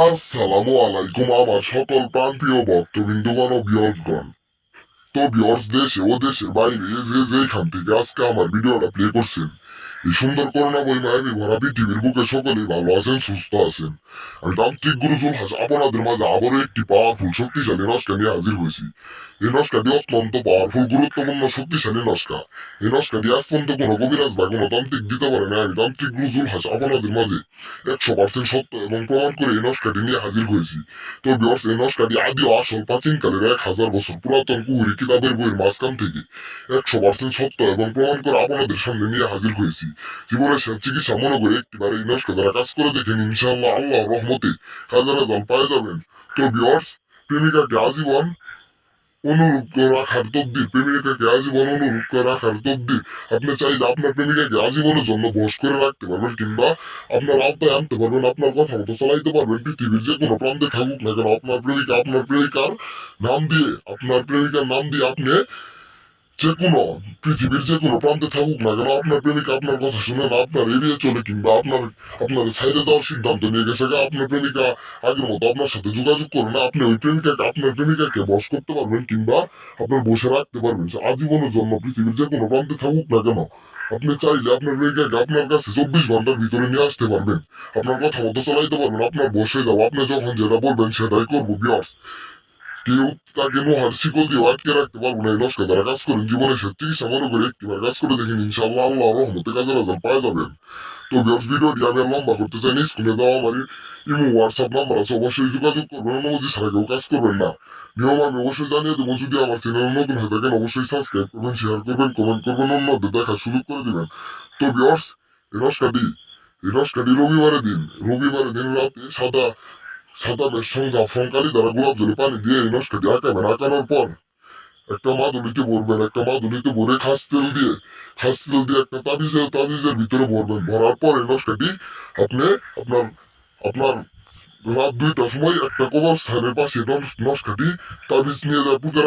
আসসালামু আলাইকুম আমার সকল প্রাণপ্রিয় ভক্তবৃন্দগণ ও ভিউয়ার্সগণ। তো ভিউয়ার্স, দেশে ও দেশের বাইরে যে যেখান থেকে আজকে আমার ভিডিওটা প্লে করছেন, এই সুন্দর করুণাময় মায়াবী ভরা পৃথিবীর বুকে সকলেই ভালো আছেন, সুস্থ আছেন। আমি তান্ত্রিক গুরু জুলহাস আপনাদের মাঝে আবারও একটি পাওয়ারফুল শক্তিশালী নস্কা নিয়ে হাজির হয়েছি। এই নস্কাটি অত্যন্ত পাওয়ারফুল, গুরুত্বপূর্ণ, শক্তিশালী নস্কা। এই নস্কাটি আজ পর্যন্ত কোনো কবিরাজ বা কোনো তান্ত্রিক দিতে পারে না। আমি তান্ত্রিক গুরু জুলহাস আপনাদের মাঝে 100% সত্য এবং প্রমাণ করে এই নস্কাটি নিয়ে হাজির হয়েছি। তো ভিউয়ার্স, এই নস্কাটি আদি ও আসল প্রাচীনকালের 1000 বছর পুরাতন কুহুরি কিতাবের বইয়ের মাঝখান থেকে 100% সত্য এবং প্রমাণ করে আপনাদের সামনে নিয়ে হাজির হয়েছি। জীবনের শেষ চিকিৎসা মনে করে একটিবার এই নস্কা দ্বারা কাজ করে দেখেন, ইনশাআল্লাহ আল্লাহর রহমতে কাজের রেজাল্ট পেয়ে যাবেন। তো ভিউয়ার্স, প্রেমিকাকে আজীবন অনুরূপ রাখার তদ্বির, প্রেমিকাকে আজীবন অনুরূপ রাখার তদ্বির আপনি চাইলে আপনার প্রেমিকাকে আজীবনের জন্য বশ করে রাখতে পারবেন, কিংবা আপনার আওতায় আনতে পারবেন, আপনার কথা মতো চালাইতে পারবেন। পৃথিবীর যে কোনো প্রান্তে থাকুক না কেন, আপনার প্রেমিকা আপনার প্রেমিকার নাম দিয়ে, আপনার প্রেমিকার নাম দিয়ে আপনি যে কোনো পৃথিবীর যে কোনো প্রান্তে থাকুক না কেন, আপনার প্রেমিকা আপনার কথা শুনে না আপনার এড়িয়ে চলে, কিংবা আপনার সাইডে যাওয়ার সিদ্ধান্ত নিয়ে গেছে, আপনার প্রেমিকা আগের মতো আপনার সাথে যোগাযোগ করে না, আপনি ওই প্রেমিকাকে, আপনার প্রেমিকাকে বশ করতে পারবেন, কিংবা আপনার বসে রাখতে পারবেন আজীবনের জন্য পৃথিবীর যে কোনো প্রান্তে থাকুক না কেন। আপনি চাইলে আপনার প্রেমিকাকে আপনার কাছে 24 ঘন্টার ভিতরে নিয়ে আসতে পারবেন, আপনার কথা মতো চালাইতে পারবেন, আপনার বসে যাও, আপনি যখন যেটা বলবেন সেটাই করবো। ভিউয়ার্স, কেউ তাকে লোহার শিকল দিয়ে আটকে রাখতে পারবো না। এই নস্কা দ্বারা কাজ করেন, জীবনে সে চিকিৎসা মনে করে একটিবার কাজ করে দেখেন, ইনশাআল্লাহ আল্লাহর রহমতে কাজের রেজাল্ট পাওয়া যাবেন। তো ভিউয়ার্স, ভিডিওটি আমি আর লম্বা করতে চাই না। স্ক্রিনে দেওয়া আমার ইমো হোয়াটসঅ্যাপ নাম্বার আছে, অবশ্যই যোগাযোগ করবেন। অনুমতি ছাড়া কেউ কাজ করবেন না। নিয়ম আমি অবশ্যই জানিয়ে দেবো। যদি আমার চ্যানেল নতুন হয়ে থাকেন, অবশ্যই সাবস্ক্রাইব করবেন, শেয়ার করবেন, কমেন্ট করবেন, অন্যদের দেখার সুযোগ করে দিবেন। তো ভিউয়ার্স, এই নস্কাটি রবিবারের দিন রাতে সাদা বেশন জাফরানকারী দ্বারা গোলাপ জলে পানি দিয়ে এই নস্কাটি আঁকাবেন। আঁকানোর পর একটা মাদুলিতে ভরবেন, একটা মাদুলিতে ভরে খাস তেল দিয়ে একটা তাবিজের ভিতরে ভরবেন। ভরার পর এই নস্কাটি আপনি আপনার আপনার রাত 2টার সময় একটা কবরস্থানের পাশে নস্কাটি তাবিজ নিয়ে যায় পুঁতে